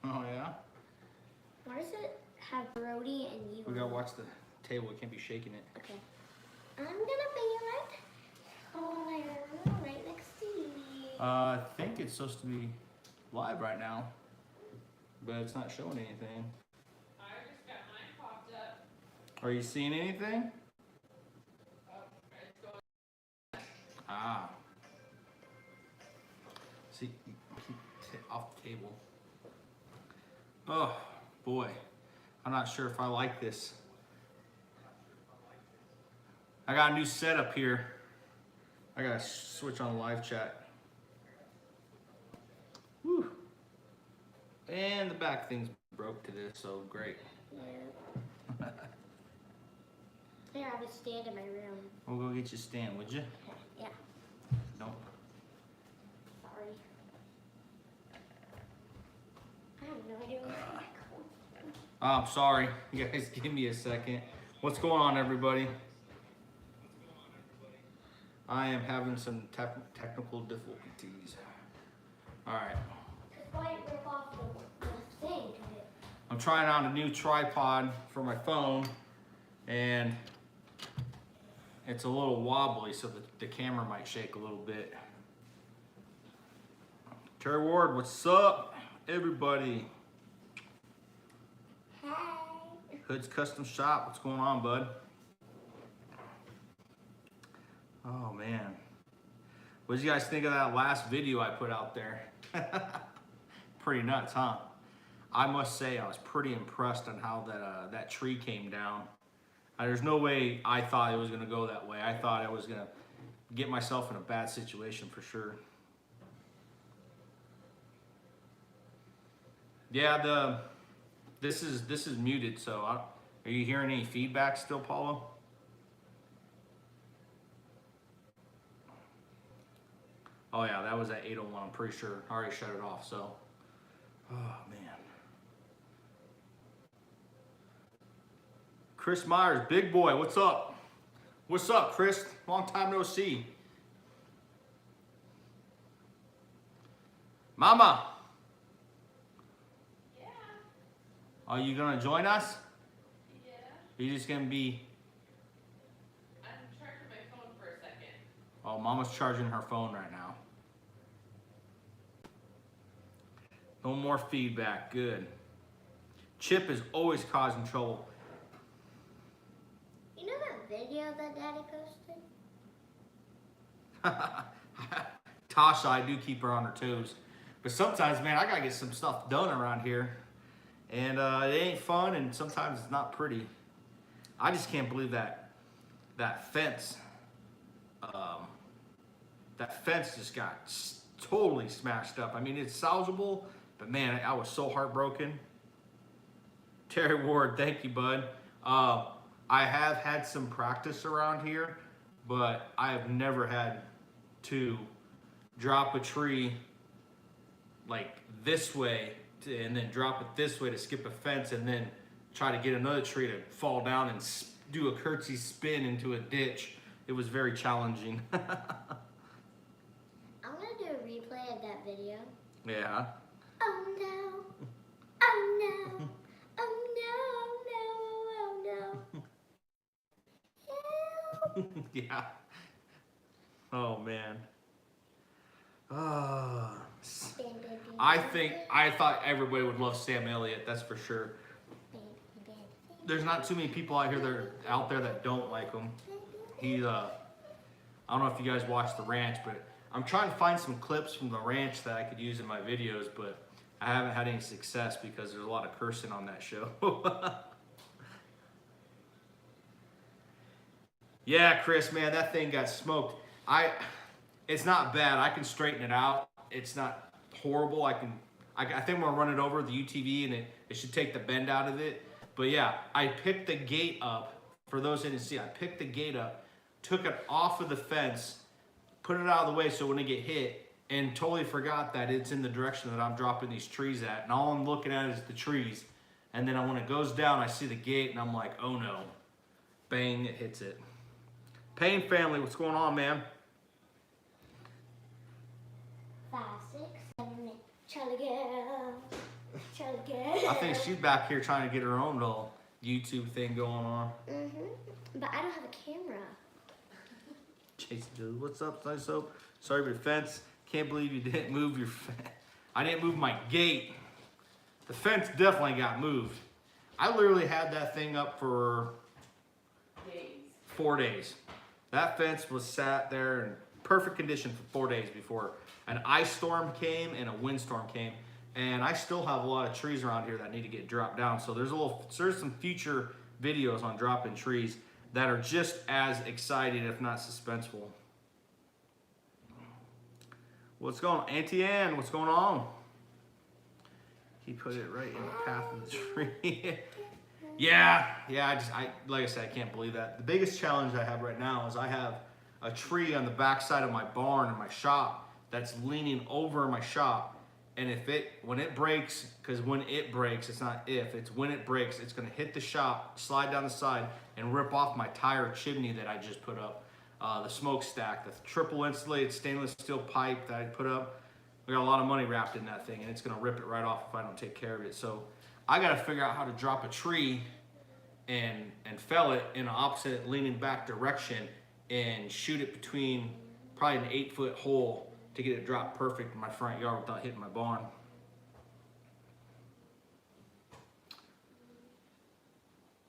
Oh yeah? Why does it have Brody and you? We gotta watch the table, we can't be shaking it. Okay. I'm gonna be right next to you. I think it's supposed to be live right now, but it's not showing anything. I just got mine popped up. Are you seeing anything? Oh, it's going. Ah. See, keep off the table. Oh boy, I'm not sure if I like this. I got a new setup here. I gotta switch on live chat. Whew. And the back thing's broke to this, so great. Yeah. Here, I have a stand in my room. We'll go get you a stand, would you? Yeah. Don't. Sorry. I have no idea where I'm sorry. You guys give me a second. What's going on, everybody? I am having some technical difficulties. All right. Why rip off the thing? I'm trying out a new tripod for my phone, and it's a little wobbly, so the camera might shake a little bit. Terry Ward, what's up, everybody? Hey. Hood's Custom Shop, what's going on, bud? Oh man, what did you guys think of that last video I put out there? Pretty nuts, huh? I must say I was pretty impressed on how that tree came down. There's no way I thought it was gonna go that way. I thought I was gonna get myself in a bad situation for sure. Yeah, this is muted, so are you hearing any feedback still, Paulo? Oh yeah, that was at 8:01. I'm pretty sure I already shut it off. So, oh man. Chris Myers, big boy, what's up? What's up, Chris? Long time no see. Mama. Yeah. Are you gonna join us? Yeah. Are you just gonna be? I'm charging my phone for a second. Oh, Mama's charging her phone right now. No more feedback. Good. Chip is always causing trouble. You know that video that Daddy posted? Tasha, I do keep her on her toes. But sometimes, man, I gotta get some stuff done around here. And it ain't fun, and sometimes it's not pretty. I just can't believe that fence. That fence just got totally smashed up. I mean, it's salvageable, but man, I was so heartbroken. Terry Ward, thank you, bud. I have had some practice around here, but I have never had to drop a tree like this way and then drop it this way to skip a fence and then try to get another tree to fall down and do a curtsy spin into a ditch. It was very challenging. I'm gonna do a replay of that video. Yeah. Oh no. Oh no. Oh no, no, oh no. Help. Yeah. Oh man. I thought everybody would love Sam Elliott, that's for sure. There's not too many people out there that don't like him. I don't know if you guys watch The Ranch, but I'm trying to find some clips from The Ranch that I could use in my videos, but I haven't had any success because there's a lot of cursing on that show. Yeah, Chris, man, that thing got smoked. It's not bad. I can straighten it out. It's not horrible. I think I'm gonna run it over the UTV and it should take the bend out of it. But yeah, I picked the gate up. For those who didn't see, I picked the gate up, took it off of the fence, put it out of the way so it wouldn't get hit, and totally forgot that it's in the direction that I'm dropping these trees at. And all I'm looking at is the trees. And then when it goes down, I see the gate and I'm like, oh no. Bang, it hits it. Payne family, what's going on, man? 5, 6, 7, 8. Charlie girl. Charlie girl. I think she's back here trying to get her own little YouTube thing going on. But I don't have a camera. Jason Jones, what's up, Sunnyslope? Sorry for your fence. Can't believe you didn't move your fence. I didn't move my gate. The fence definitely got moved. I literally had that thing up for Days. 4 days. That fence was sat there in perfect condition for 4 days before an ice storm came and a windstorm came. And I still have a lot of trees around here that need to get dropped down. So there's some future videos on dropping trees that are just as exciting, if not suspenseful. What's going on? Auntie Ann, what's going on? He put it right in the path of the tree. yeah, like I said, I can't believe that. The biggest challenge I have right now is I have a tree on the backside of my barn in my shop that's leaning over my shop. And when it breaks, because when it breaks, it's not if, it's when it breaks, it's gonna hit the shop, slide down the side, and rip off my tire chimney that I just put up. The smokestack, the triple insulated stainless steel pipe that I put up. We got a lot of money wrapped in that thing, and it's gonna rip it right off if I don't take care of it. So I gotta figure out how to drop a tree and fell it in an opposite leaning back direction and shoot it between probably an 8-foot hole to get it dropped perfect in my front yard without hitting my barn.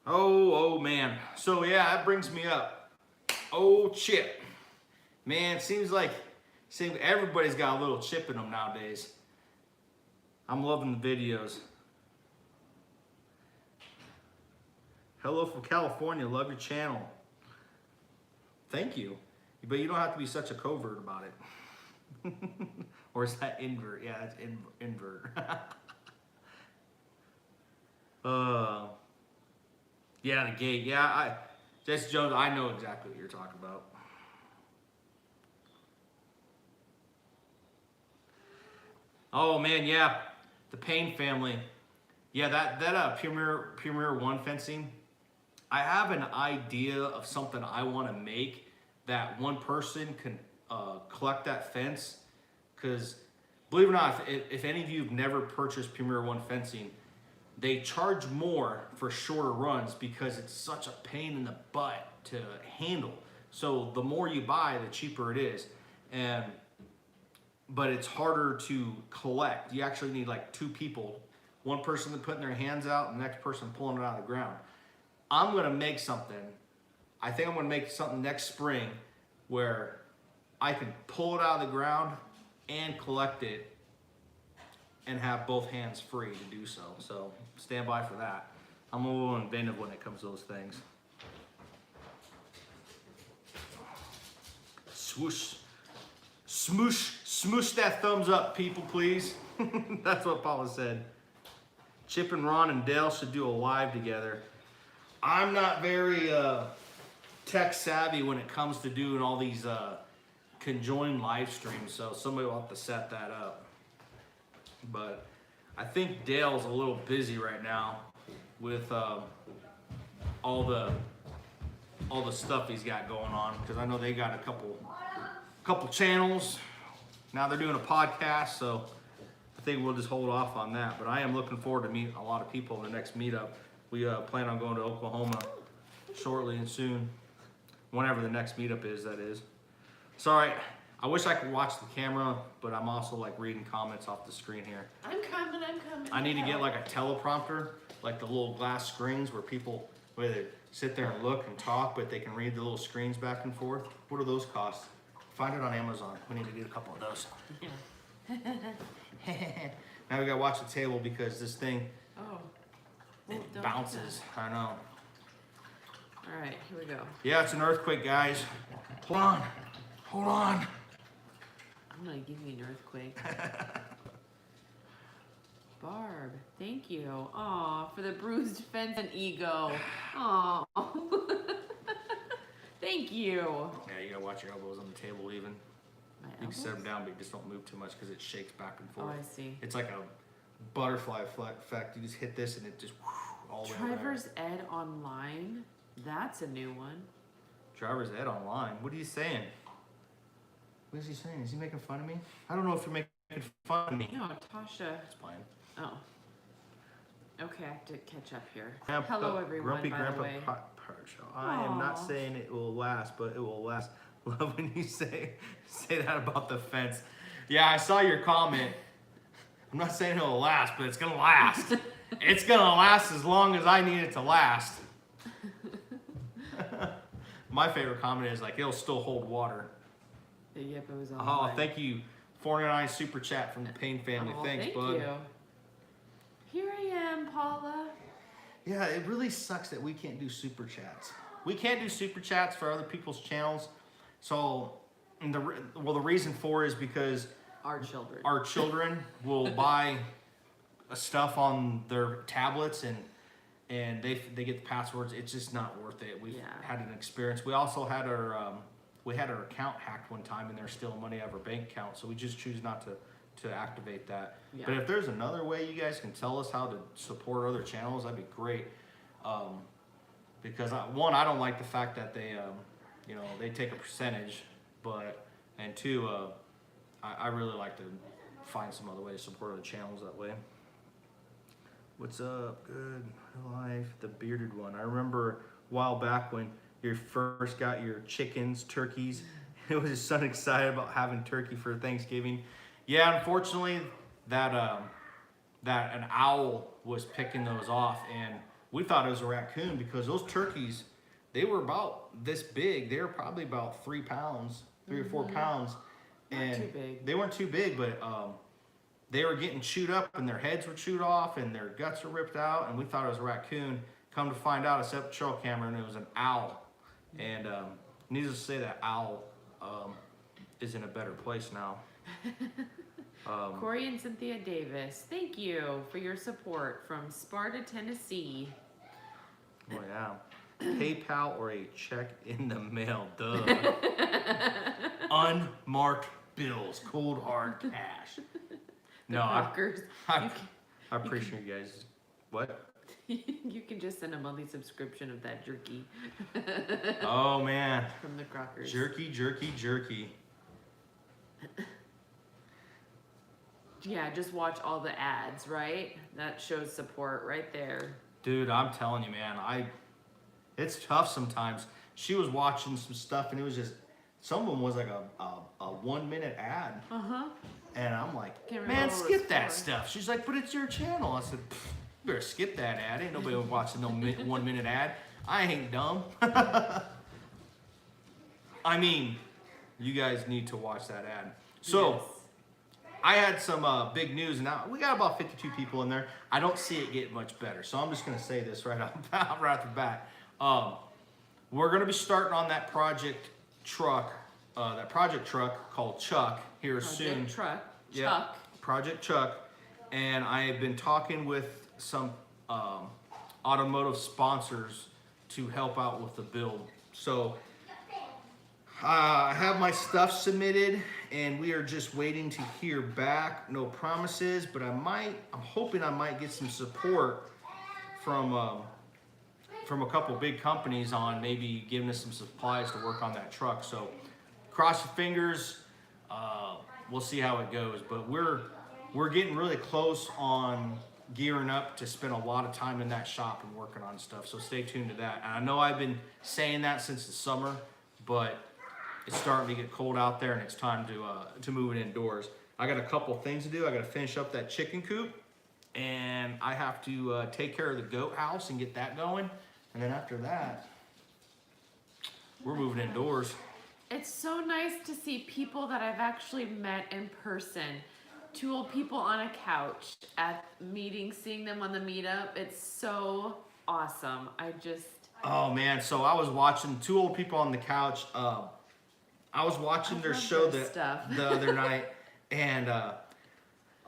Oh man. So yeah, that brings me up. Oh, Chip. Man, seems everybody's got a little chip in them nowadays. I'm loving the videos. Hello from California, love your channel. Thank you. But you don't have to be such a covert about it. Or is that invert? Yeah, that's invert. Yeah, the gate. Yeah, Jesse Jones, I know exactly what you're talking about. Oh man, yeah, the Payne family. Yeah, that Premier One fencing. I have an idea of something I want to make that one person can collect that fence. Because believe it or not, if any of you have never purchased Premier One fencing, they charge more for shorter runs because it's such a pain in the butt to handle. So the more you buy, the cheaper it is. But it's harder to collect. You actually need like 2 people. One person putting their hands out and the next person pulling it out of the ground. I'm gonna make something. I think I'm gonna make something next spring where I can pull it out of the ground and collect it and have both hands free to do so. So stand by for that. I'm a little inventive when it comes to those things. Swoosh, smoosh, smoosh that thumbs up, people, please. That's what Paula said. Chip and Ron and Dale should do a live together. I'm not very tech savvy when it comes to doing all these conjoined live streams, so somebody will have to set that up. But I think Dale's a little busy right now with all the stuff he's got going on, because I know they got a couple channels. Now they're doing a podcast, so I think we'll just hold off on that. But I am looking forward to meeting a lot of people in the next meetup. We plan on going to Oklahoma shortly and soon, whenever the next meetup is, that is. Sorry, I wish I could watch the camera, but I'm also like reading comments off the screen here. I'm coming. I need to get like a teleprompter, like the little glass screens where people, where they sit there and look and talk, but they can read the little screens back and forth. What do those cost? Find it on Amazon. We need to get a couple of those. Now we gotta watch the table because this thing, Oh. it Don't bounces. I know. All right, here we go. Yeah, it's an earthquake, guys. Hold on. Hold on. I'm gonna give you an earthquake. Barb, thank you. Aw, for the bruised fence and ego. Aw. Thank you. Yeah, you gotta watch your elbows on the table even. My You can set them elbows? down, but you just don't move too much because it shakes back and Oh, forth. I see. It's like a butterfly effect. You just hit this and it just all the way over Driver's Ed Online? That's a new one. there. Driver's Ed Online. What are you saying? What is he saying? Is he making fun of me? I don't know if you're making fun of me. No, Tasha. It's fine. Oh. Okay, I have to catch up here. Grandpa, Hello, everyone, Grumpy by Grandpa the way. Show. I am not Aw. saying it will last, but it will last. Love when you say that about the fence. Yeah, I saw your comment. I'm not saying it will last, but it's gonna last. It's gonna last as long as I need it to last. My favorite comment is like, it'll still hold water. Yep, it was on. Oh, thank you. 49 super chat from the Payne family. Oh, Thanks, thank bud. you. Here I am, Paula. Yeah, it really sucks that we can't do super chats. We can't do super chats for other people's channels. So, the reason for it is because Our children. our children will buy stuff on their tablets and they get the passwords. It's just not worth it. We've had an experience. We also had our account hacked one time, and they're stealing money out of our bank account. So we just choose not to activate that. Yeah. But if there's another way you guys can tell us how to support other channels, that'd be great. Because I don't like the fact that they they take a percentage, and two, I really like to find some other way to support other channels that way. What's up? Good life, the bearded one. I remember a while back when you first got your chickens, turkeys. It was his son excited about having turkey for Thanksgiving. Yeah, unfortunately, that an owl was picking those off, and we thought it was a raccoon because those turkeys, they were about this big. They were probably about 3 pounds, 3 or 4 pounds, and Not too big. they weren't too big, but they were getting chewed up, and their heads were chewed off, and their guts were ripped out, and we thought it was a raccoon. Come to find out, it's up trail camera, and it was an owl. And needless to say, that owl is in a better place now. Corey and Cynthia Davis, thank you for your support from Sparta, Tennessee. Oh yeah, PayPal or a check in the mail, duh. Unmarked bills, cold hard cash. The No, Crockers. I appreciate you guys. What? You can just send a monthly subscription of that jerky Oh man, from the Crockers. jerky. Yeah, just watch all the ads, right? That shows support right there. Dude, I'm telling you, man, it's tough sometimes. She was watching some stuff, and it was just, some of them was like a 1 minute ad. Uh-huh. And I'm like, Can't man, remember what skip it's that for. stuff. She's like, but it's your channel. I said, you better skip that ad. Ain't nobody watching no 1 minute ad. I ain't dumb. I mean, you guys need to watch that ad. So, Yes. I had some big news. Now, we got about 52 people in there. I don't see it getting much better. So, I'm just going to say this right off the bat. We're going to be starting on that project truck called Chuck here soon. Truck. Yeah, Chuck. Project Chuck. And I have been talking with some automotive sponsors to help out with the build. So I have my stuff submitted, and we are just waiting to hear back. No promises, but I'm hoping I might get some support from a couple big companies on maybe giving us some supplies to work on that truck. So cross your fingers. We'll see how it goes, but we're getting really close on gearing up to spend a lot of time in that shop and working on stuff. So stay tuned to that. And I know I've been saying that since the summer, but it's starting to get cold out there, and it's time to move it indoors. I got a couple things to do. I got to finish up that chicken coop, and I have to take care of the goat house and get that going. And then after that, we're moving indoors. It's so nice to see people that I've actually met in person. 2 old people on a couch at meetings, seeing them on the meetup. It's so awesome. Oh man, so I was watching 2 old people on the couch. I was watching their love show this stuff. the other night, and a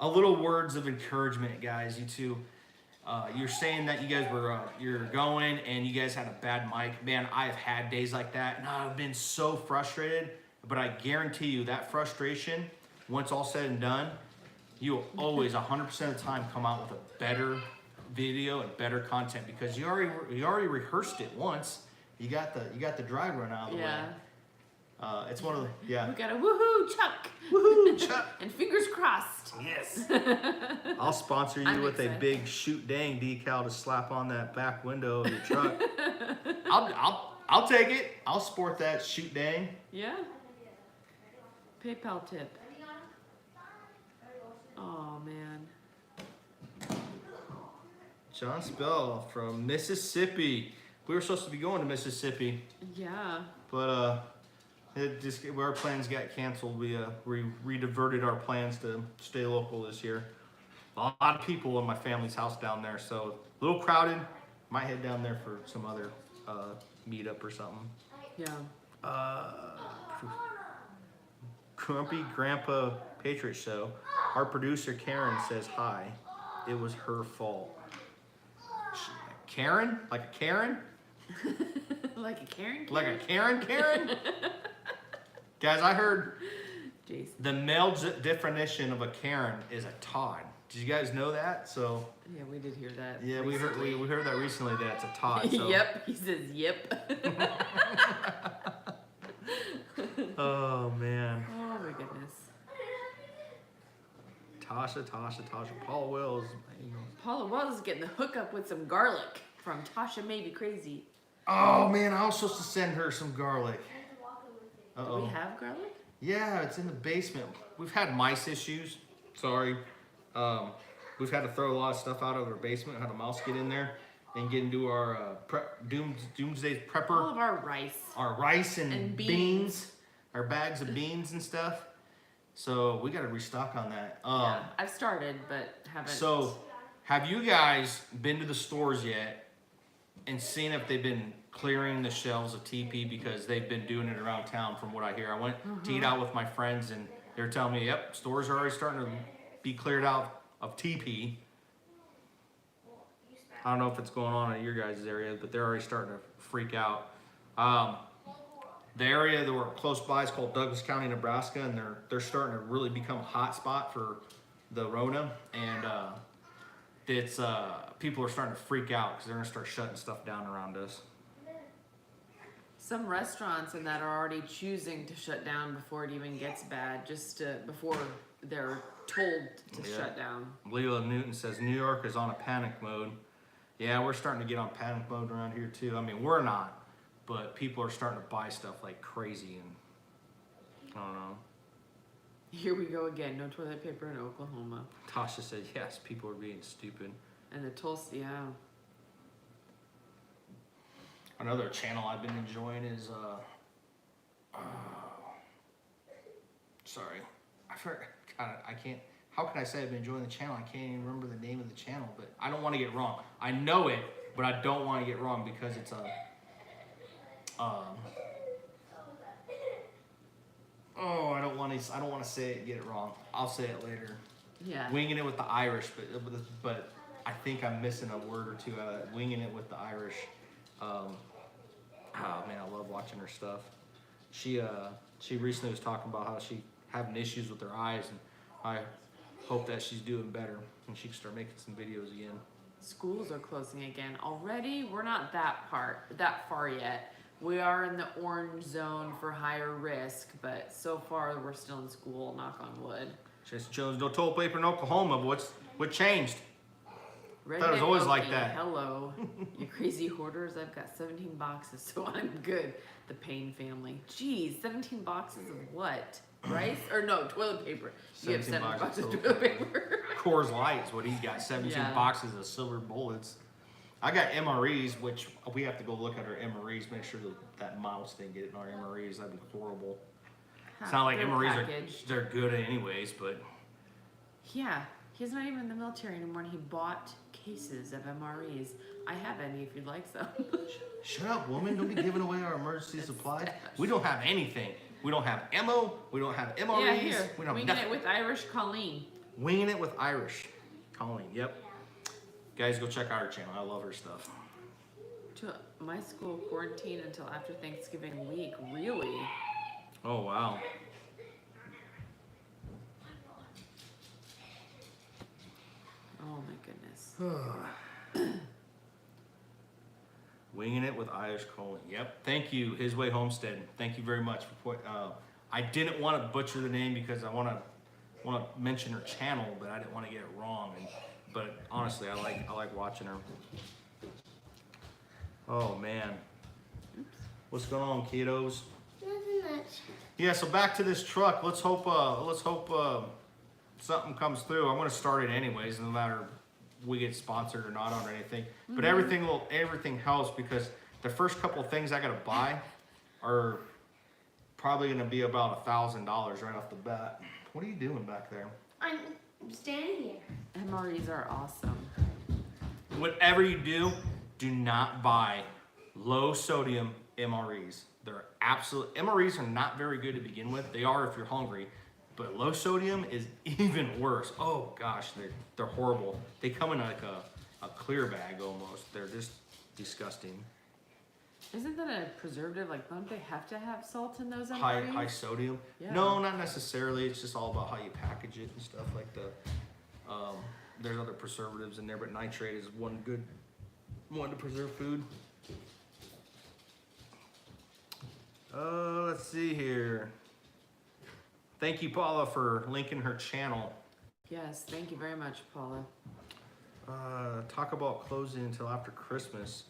little words of encouragement, guys. You two, you're saying that you guys were you're going and you guys had a bad mic. Man, I've had days like that, and I've been so frustrated. But I guarantee you that frustration, once all said and done, you'll always 100% of the time come out with a better video and better content because you already rehearsed it once. You got the dry run out of the way. It's one of the, yeah. We got a woohoo, Chuck. Woohoo, Chuck. And fingers crossed. Yes. I'll sponsor you I'm with excited. a big shoot dang decal to slap on that back window of your truck. I'll take it. I'll sport that shoot dang. Yeah. PayPal tip. Oh man. John Spell from Mississippi. We were supposed to be going to Mississippi, Yeah. but our plans got canceled. We re-diverted our plans to stay local this year. A lot of people in my family's house down there, so a little crowded. Might head down there for some other meetup or something. Yeah. Grumpy Grandpa Patriot Show. Our producer Karen says hi. It was her fault. Karen? Like a Karen? Like a Karen? Like a Karen? Guys, I heard Jason. the male definition of a Karen is a Todd. Did you guys know that? So Yeah, we did hear that. yeah, recently. we heard that recently that it's a Todd. So. Yep, he says yep. Oh man. Oh my goodness. Tasha. Paula Wells. Paula Wells is getting the hookup with some garlic from Tasha May Be Crazy. Oh man, I was supposed to send her some garlic. Do we Uh-oh. have garlic? Yeah, it's in the basement. We've had mice issues. Sorry. We've had to throw a lot of stuff out of our basement. Had a mouse get in there and get into our doomsday prepper. All of our rice. Our rice and And beans. beans. Our bags of beans and stuff. So we got to restock on that. Yeah, I've started, but haven't. So, have you guys been to the stores yet and seen if they've been clearing the shelves of TP, because they've been doing it around town from what I hear? I went to eat out with my friends and they're telling me, yep, stores are already starting to be cleared out of TP. I don't know if it's going on in your guys' area, but they're already starting to freak out. The area that we're close by is called Douglas County, Nebraska, and they're starting to really become a hot spot for the Rona, and it's people are starting to freak out because they're gonna start shutting stuff down around us. Some restaurants and that are already choosing to shut down before it even gets bad, before they're told to Yeah. shut down. Leela Newton says New York is on a panic mode. Yeah, we're starting to get on panic mode around here too. I mean, we're not, but people are starting to buy stuff like crazy, and I don't know. Here we go again. No toilet paper in Oklahoma. Tasha said yes, people are being stupid. And the Tulsa, yeah. Another channel I've been enjoying is sorry, I can't. How can I say I've been enjoying the channel? I can't even remember the name of the channel, but I don't want to get wrong. I know it, but I don't want to get wrong because it's a oh, I don't want to say it and get it wrong. I'll say it later. Yeah. Winging it with the Irish, but I think I'm missing a word or two. Winging it with the Irish. Oh man, I love watching her stuff. She recently was talking about how she having issues with her eyes, and I hope that she's doing better and she can start making some videos again. Schools are closing again. Already, we're not that far yet. We are in the orange zone for higher risk, but so far we're still in school, knock on wood. Jesse Jones, no toilet paper in Oklahoma, but what changed? Red Thought it was Band always Monkey, like that. Hello, you crazy hoarders. I've got 17 boxes, so I'm good. The Payne family. Geez, 17 boxes of what? Rice? Or no, toilet paper. You have 17 7 boxes of toilet toilet paper. Coors Light is what he's got, 17 Yeah. boxes of silver bullets. I got MREs, which we have to go look at our MREs, make sure that mouse didn't get it in our MREs. That'd be horrible. It's not like They're MREs packaged. they're good anyways, but Yeah, he's not even in the military anymore, and he bought cases of MREs. I have any if you'd like some. shut up, woman. Don't be giving away our emergency supplies. We don't have anything. We don't have ammo. We don't have MREs. Yeah, here. We don't have Winging nothing. it with Irish Colleen. Winging it with Irish. Colleen, yep. Guys, go check out her channel. I love her stuff. To my school quarantine until after Thanksgiving week. Really? Oh, wow. Oh my goodness. Winging it with Irish Colin. Yep. Thank you, His Way Homestead. Thank you very much for I didn't want to butcher the name because I want to mention her channel, but I didn't want to get it wrong. But honestly, I like watching her. Oh man, what's going on, kiddos? Nothing much. Yeah. So back to this truck. Let's hope something comes through. I'm gonna start it anyways, no matter we get sponsored or not on anything. But everything helps because the first couple of things I gotta buy are probably gonna be about $1,000 right off the bat. What are you doing back there? I'm standing here. MREs are awesome. Whatever you do, do not buy low sodium MREs. They're MREs are not very good to begin with. They are if you're hungry, but low sodium is even worse. Oh gosh, they're horrible. They come in like a clear bag almost. They're just disgusting. Isn't that a preservative? Like, don't they have to have salt in those MREs? High sodium? Yeah. No, not necessarily. It's just all about how you package it and stuff like that. There's other preservatives in there, but nitrate is one good one to preserve food. Let's see here. Thank you, Paula, for linking her channel. Yes, thank you very much, Paula. Talk about closing until after Christmas.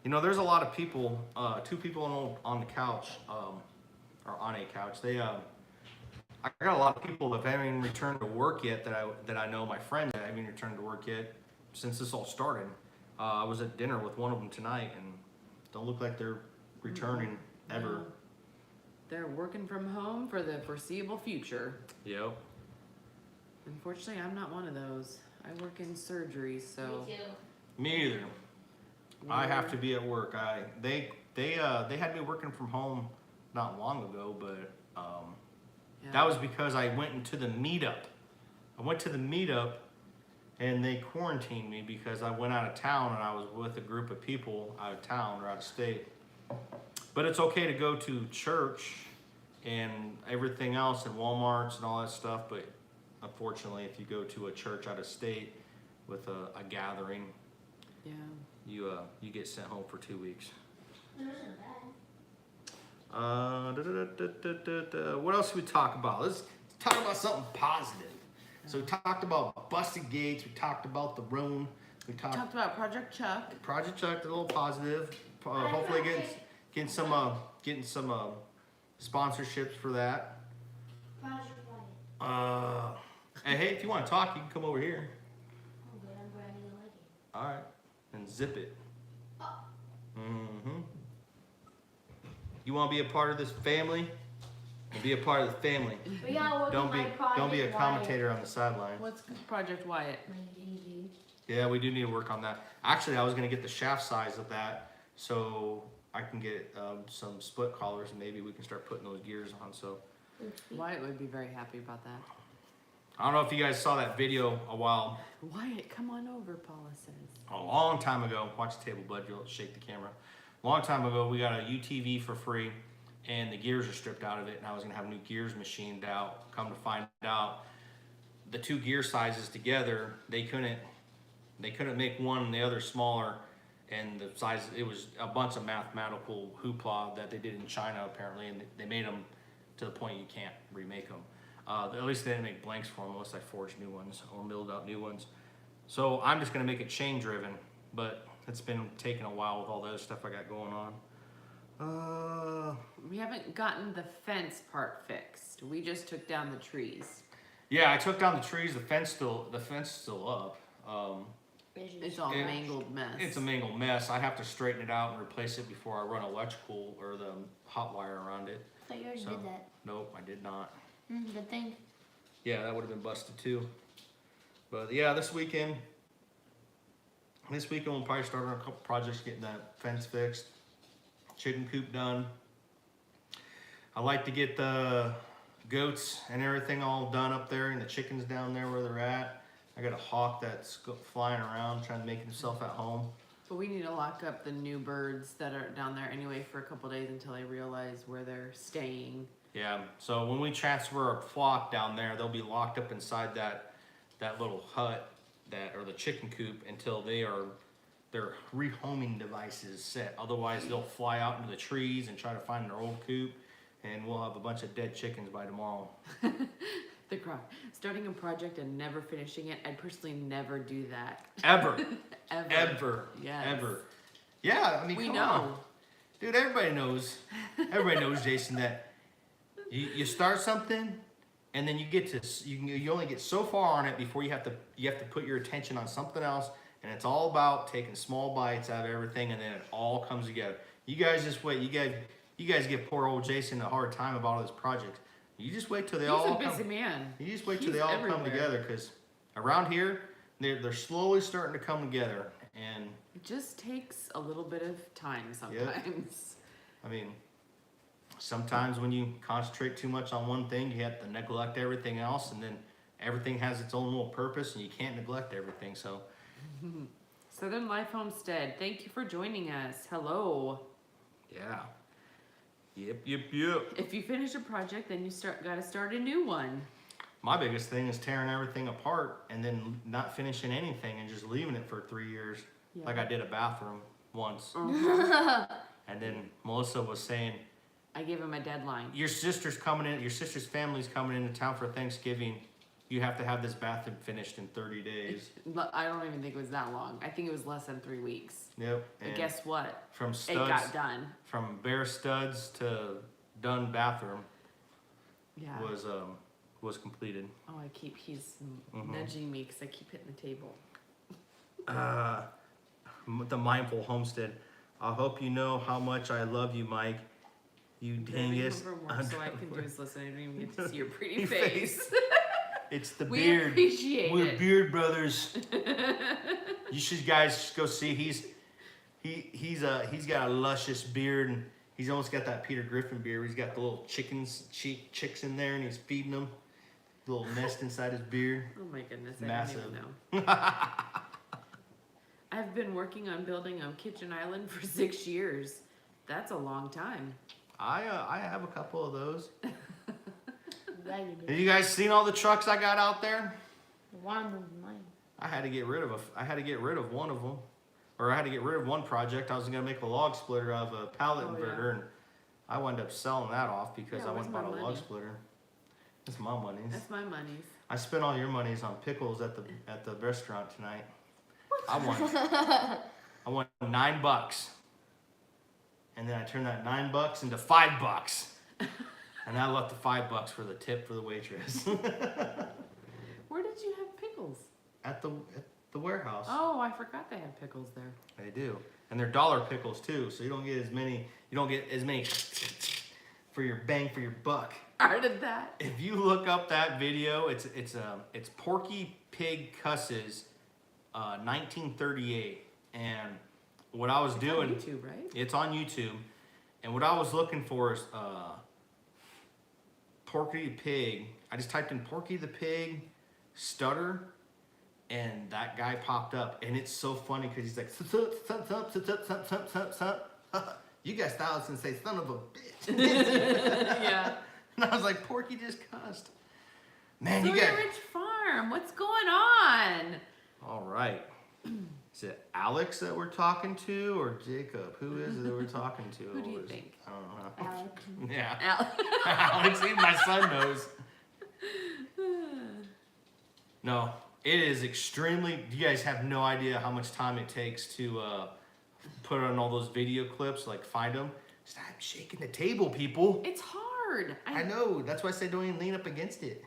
You know, there's a lot of people, 2 people on the couch, or on a couch. I got a lot of people that haven't even returned to work yet that I know, my friend that haven't even returned to work yet since this all started. I was at dinner with one of them tonight and don't look like they're returning ever. No. They're working from home for the foreseeable future. Yep. Unfortunately, I'm not one of those. I work in surgery, so. Me too. Me either. I have to be at work. They had me working from home not long ago, but Yeah. that was because I went into the meetup. I went to the meetup and they quarantined me because I went out of town and I was with a group of people out of town or out of state. But it's okay to go to church and everything else and Walmarts and all that stuff, but unfortunately if you go to a church out of state with a gathering, Yeah. you get sent home for 2 weeks. It wasn't bad. What else did we talk about? Let's talk about something positive. So we talked about busted gates. We talked about the room. We Talked about Project Chuck. Project Chuck, a little positive. Hopefully getting some sponsorships for that. Project White. And hey, if you want to talk, you can come over here. Oh, good. I'm glad you like it. All right, and zip it. You want to be a part of this family? Be a part of the family. We gotta work on my Project Don't be a Wyatt. commentator on the sideline. What's Project Wyatt? My DVD. Yeah, we do need to work on that. Actually, I was gonna get the shaft size of that so I can get some split collars and maybe we can start putting those gears on. So Wyatt would be very happy about that. I don't know if you guys saw that video a while, Wyatt, come on over, Paula says. a long time ago. Watch the table, bud. You'll shake the camera. Long time ago, we got a UTV for free, and the gears are stripped out of it. And I was gonna have new gears machined out. Come to find out, the 2 gear sizes together, they couldn't make one and the other smaller. And the size, it was a bunch of mathematical hoopla that they did in China apparently, and they made them to the point you can't remake them. At least they didn't make blanks for them unless I forged new ones or milled out new ones. So I'm just gonna make it chain driven, but it's been taking a while with all the other stuff I got going on. We haven't gotten the fence part fixed. We just took down the trees. Yeah, I took down the trees. The fence still up. It's all It- mangled mess. It's a mangled mess. I have to straighten it out and replace it before I run electrical or the hot wire around it. I thought you already So, did that. nope, I did not. Good thing. Yeah, that would have been busted too. But yeah, this weekend we'll probably start on a couple projects, getting that fence fixed, chicken coop done. I like to get the goats and everything all done up there and the chickens down there where they're at. I got a hawk that's flying around trying to make himself at home. But we need to lock up the new birds that are down there anyway for a couple days until they realize where they're staying. Yeah, so when we transfer our flock down there, they'll be locked up inside that little hut or the chicken coop until they are their rehoming devices set. Otherwise, they'll fly out into the trees and try to find their old coop, and we'll have a bunch of dead chickens by tomorrow. Starting a project and never finishing it, I'd personally never do that. Ever. Ever. Ever. Yes. Ever. Yeah, I mean, We come know. on. Dude, everybody knows, Jason, that you start something, and then you only get so far on it before you have to put your attention on something else, and it's all about taking small bites out of everything, and then it all comes together. You guys just wait. You guys give poor old Jason a hard time about all this project. You just wait till they all He's a busy come. man. You just wait till He's they all everywhere. come together, because around here they're slowly starting to come together, and It just takes a little bit of time sometimes. I mean, sometimes when you concentrate too much on one thing, you have to neglect everything else, and then everything has its own little purpose, and you can't neglect everything. So, Southern Life Homestead, thank you for joining us. Hello. yeah. Yep. If you finish a project, then you gotta start a new one. My biggest thing is tearing everything apart and then not finishing anything and just leaving it for 3 years. Yeah. Like I did a bathroom once. And then Melissa was saying, I gave him a deadline. your sister's family's coming into town for Thanksgiving. You have to have this bathroom finished in 30 days. I don't even think it was that long. I think it was less than 3 weeks. Yep. But And guess what? from It studs, got done. from bare studs to done bathroom Yeah. was completed. Oh, he's Mhm. nudging me because I keep hitting the table. The Mindful Homestead. I hope you know how much I love you, Mike. You dingus. So I can do is listen. I don't even get to see your pretty Your face. It's the We beard. appreciate We're it. beard brothers. You should guys go see. He's got a luscious beard, and he's almost got that Peter Griffin beard. He's got the little chicks in there, and he's feeding them. Little nest inside his beard. Oh my goodness, I Massive. don't even know. I've been working on building a kitchen island for 6 years. That's a long time. I have a couple of those. Yeah, you Have did. you guys seen all the trucks I got out there? One of mine. I had to get rid of one of them, or I had to get rid of one project. I was gonna make a log splitter out of a pallet Oh, inverter, yeah. and I wound up selling that off because Yeah, I where's went and bought my a log money? splitter. That's my monies. That's my monies. I spent all your monies on pickles at the restaurant tonight. I won $9, and then I turned that $9 into $5, and I left the $5 for the tip for the waitress Where did you have pickles? at the warehouse. Oh, I forgot they had pickles there. They do, and they're dollar pickles too, so you don't get as many. You don't get as many for your bang for your buck. I did that. If you look up that video, it's Porky Pig Cusses, 1938, and what I was It's on doing. YouTube, right? It's on YouTube, and what I was looking for is Porky the Pig. I just typed in Porky the Pig stutter, and that guy popped up, and it's so funny because he's like, you guys thought I was gonna say son of a bitch. Yeah. And I was like, Porky just cussed. Man, Soya you got. Ridge Farm. What's going on? All right. Is it Alex that we're talking to, or Jacob? Who is it that we're talking to? Who do you Or is- think? I don't know. Alex. Yeah. Al- Alex, even my son knows. No, it is extremely. You guys have no idea how much time it takes to put on all those video clips. Like find them. Stop shaking the table, people. It's hard. I know. That's why I say don't even lean up against it,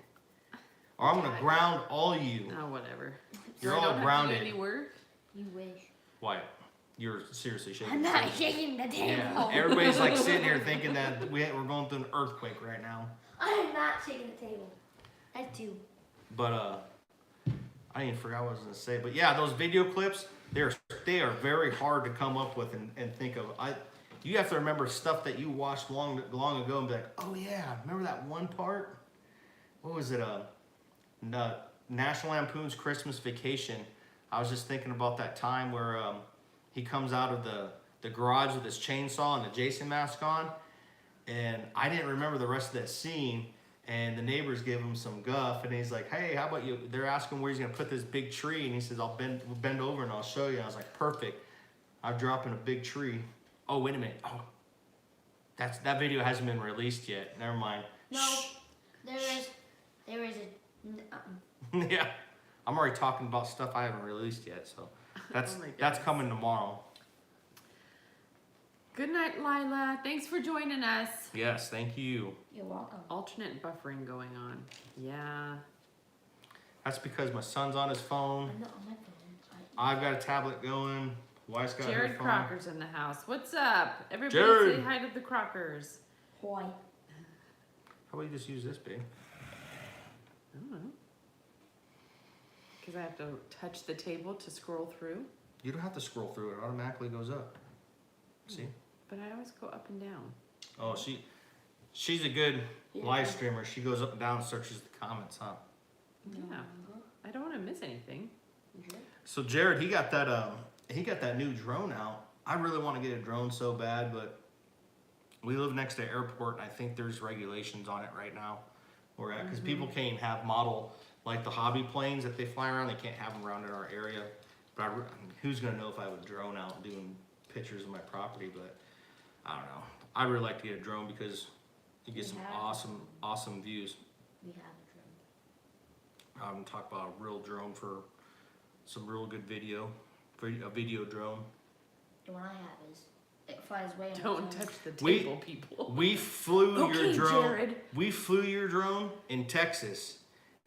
or I'm gonna ground all you. Oh, whatever. You're So I all don't grounded. Have to do any work? You wish. Why? You're seriously shaking. I'm the not table. shaking the table. Yeah, everybody's like sitting here thinking that we're going through an earthquake right now. I am not shaking the table. I have two. But I even forgot what I was gonna say. But yeah, those video clips, they are very hard to come up with and think of. You have to remember stuff that you watched long ago and be like, oh yeah, remember that one part? What was it? National Lampoon's Christmas Vacation. I was just thinking about that time where he comes out of the garage with his chainsaw and the Jason mask on, and I didn't remember the rest of that scene. And the neighbors give him some guff, and he's like, "Hey, how about you?" They're asking where he's gonna put this big tree, and he says, "I'll bend over and I'll show you." And I was like, "Perfect." I'm dropping a big tree. Oh, wait a minute. Oh, that video hasn't been released yet. Never mind. No, Shh. there is a. Yeah, I'm already talking about stuff I haven't released yet, so that's Oh my that's goodness. coming tomorrow. Good night, Lila. Thanks for joining us. Yes, thank you. You're welcome. Alternate buffering going on. Yeah. That's because my son's on his phone. I'm not on my phone. I've got a tablet going. Wife's got her Jared phone. Crocker's in the house. What's up? Everybody Jared. say hi to the Crockers. Why? How about you just use this, babe? I don't know. Because I have to touch the table to scroll through. You don't have to scroll through it. It automatically goes up. See? But I always go up and down. Oh, she's a good live streamer. She goes up and down and searches the comments, huh? Yeah. I don't want to miss anything. So Jared, he got that new drone out. I really want to get a drone so bad, but we live next to an airport, and I think there's regulations on it right now. We're at because people can't even have model like the hobby planes that they fly around. They can't have them around in our area. But I mean, who's gonna know if I have a drone out doing pictures of my property? But I don't know. I really like to get a drone because you get some awesome views. We have a drone. I'm gonna talk about a real drone for some real good video, for a video drone. The one I have is it flies way. Don't touch the table, people. We flew your Okay, drone. Jared. We flew your drone in Texas,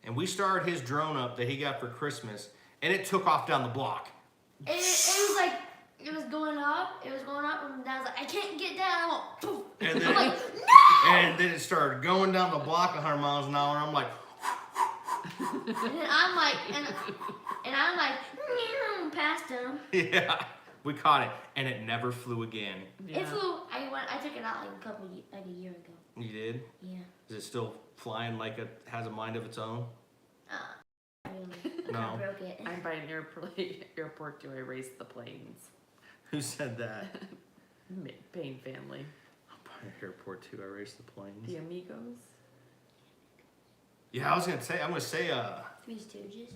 and we started his drone up that he got for Christmas, and it took off down the block. It was like it was going up. It was going up, and Dad's like, I can't get down. I went poof. And then, I'm like, no! and then it started going down the block 100 miles an hour. I'm like, And then I'm like, past him. yeah, we caught it, and it never flew again. Yeah. It flew. I took it out like a year ago. You did? Yeah. Is it still flying like it has a mind of its own? Really. No. I broke it. I'm by an airport to erase the planes. Who said that? Payne family. By an airport too. I raced the planes. The Amigos. Yeah, I'm gonna say, Three Stooges.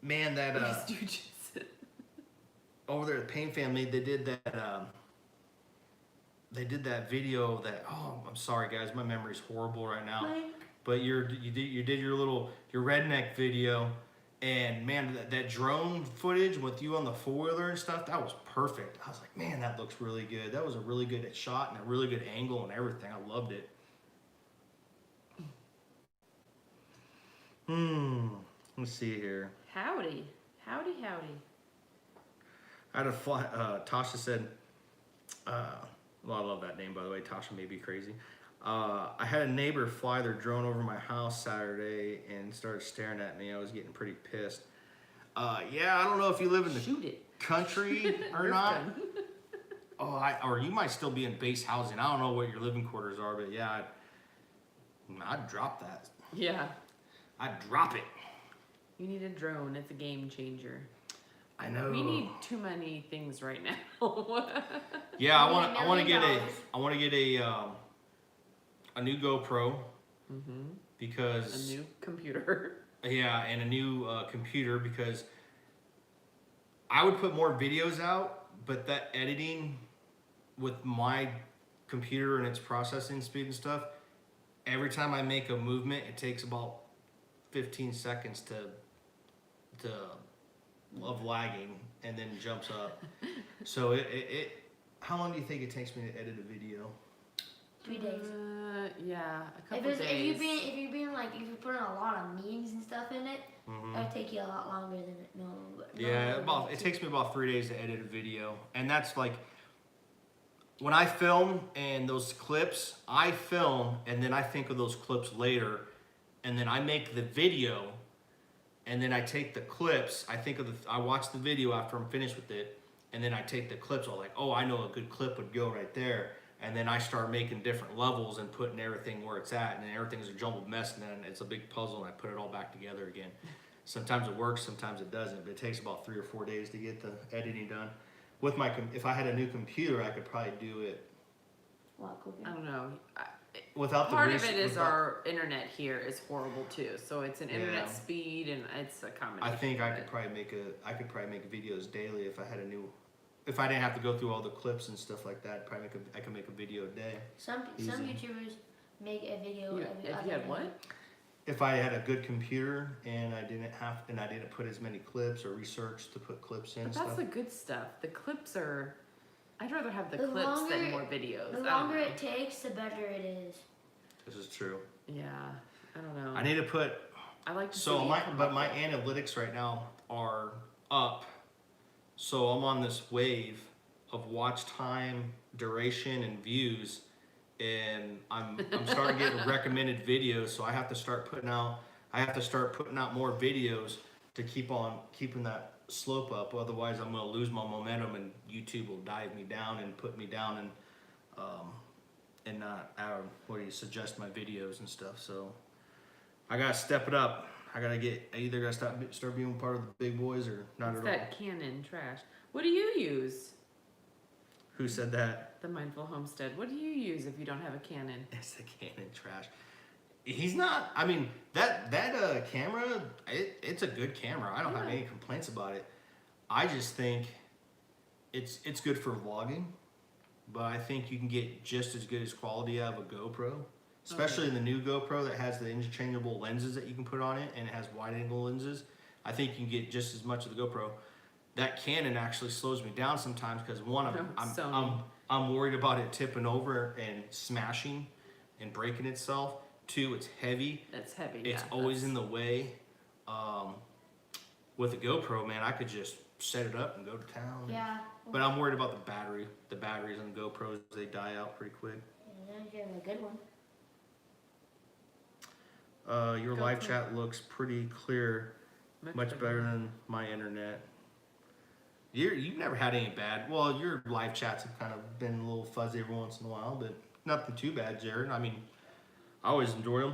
man, that Stooges. over there at the Payne family, they did that video that, oh, I'm sorry guys, my memory's horrible right now. But you did your redneck video, and man, that drone footage with you on the 4-wheeler and stuff, that was perfect. I was like, man, that looks really good. That was a really good shot and a really good angle and everything. I loved it. Let's see here. Howdy. Howdy. I had a fly. Tasha said, well, I love that name, by the way. Tasha may be crazy. I had a neighbor fly their drone over my house Saturday and started staring at me. I was getting pretty pissed. Yeah, I don't know if you live in the Shoot it. country or You're not. done. Or you might still be in base housing. I don't know what your living quarters are, but yeah, I'd drop that. Yeah. I'd drop it. You need a drone. It's a game changer. I know. We need too many things right now. Yeah, I $1 want to million. get a new GoPro because A new computer. yeah, and a new computer because I would put more videos out, but that editing with my computer and its processing speed and stuff, every time I make a movement, it takes about 15 seconds of lagging and then jumps up. So it how long do you think it takes me to edit a video? 3 days. Yeah, a couple days. If you're being like if you put in a lot of meetings and stuff in it, that'll take you a lot longer than it normally. Yeah, it takes me about 3 days to edit a video, and that's like when I film and those clips, I film and then I think of those clips later, and then I make the video, and then I take the clips. I watch the video after I'm finished with it, and then I take the clips. I'm like, oh, I know a good clip would go right there. And then I start making different levels and putting everything where it's at, and then everything's a jumbled mess, and then it's a big puzzle, and I put it all back together again. Sometimes it works, sometimes it doesn't, but it takes about 3 or 4 days to get the editing done. With if I had a new computer, I could probably do it I don't know. without the Part of it is our internet here is horrible too. So it's an internet speed, and it's a combination. I think I could probably make videos daily if I had a new if I didn't have to go through all the clips and stuff like that, probably I could make a video a day. Some Easy. YouTubers make a video Yeah, every if other you had day. what? If I had a good computer and I didn't put as many clips or research to put clips in But and that's stuff. the good stuff. The clips are. I'd rather have the The clips longer- than more videos. The I don't longer know. it takes, the better it is. This is true. Yeah, I don't know. I need to put I like to see so what you come up my with. analytics right now are up. So I'm on this wave of watch time, duration, and views, and I'm starting getting recommended videos. So I have to start putting out more videos to keep on keeping that slope up. Otherwise, I'm gonna lose my momentum, and YouTube will dive me down and put me down and not suggest my videos and stuff. So I gotta step it up. I either gotta start being part of the big boys or not It's at that all. Canon trash. What do you use? Who said that? The Mindful Homestead. What do you use if you don't have a Canon? It's the Canon trash. He's not. I mean, that camera. It's a good camera. I don't have any complaints about it. I just think it's good for vlogging, but I think you can get just as good as quality out of a GoPro, especially in the new GoPro that has the interchangeable lenses that you can put on it, and it has wide-angle lenses. I think you can get just as much of the GoPro. That Canon actually slows me down sometimes because one, I'm worried about it tipping over and smashing and breaking itself. Two, it's heavy. That's heavy. It's always in the way. With a GoPro, man, I could just set it up and go to town. Yeah. But I'm worried about the battery. The batteries on GoPros, they die out pretty quick. And you have a good one. Your live chat looks pretty clear, much better than my internet. You've never had any bad. Well, your live chats have kind of been a little fuzzy every once in a while, but nothing too bad, Jared. I mean, I always enjoy them.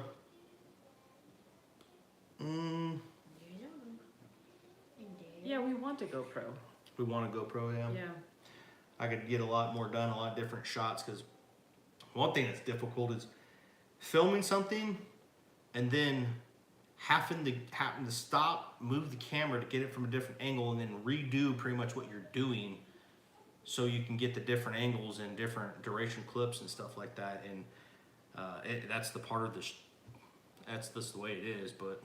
Yeah, we want a GoPro. We want a GoPro, yeah. Yeah. I could get a lot more done, a lot of different shots, because one thing that's difficult is filming something and then having to stop, move the camera to get it from a different angle, and then redo pretty much what you're doing so you can get the different angles and different duration clips and stuff like that. And that's the part of that's just the way it is. But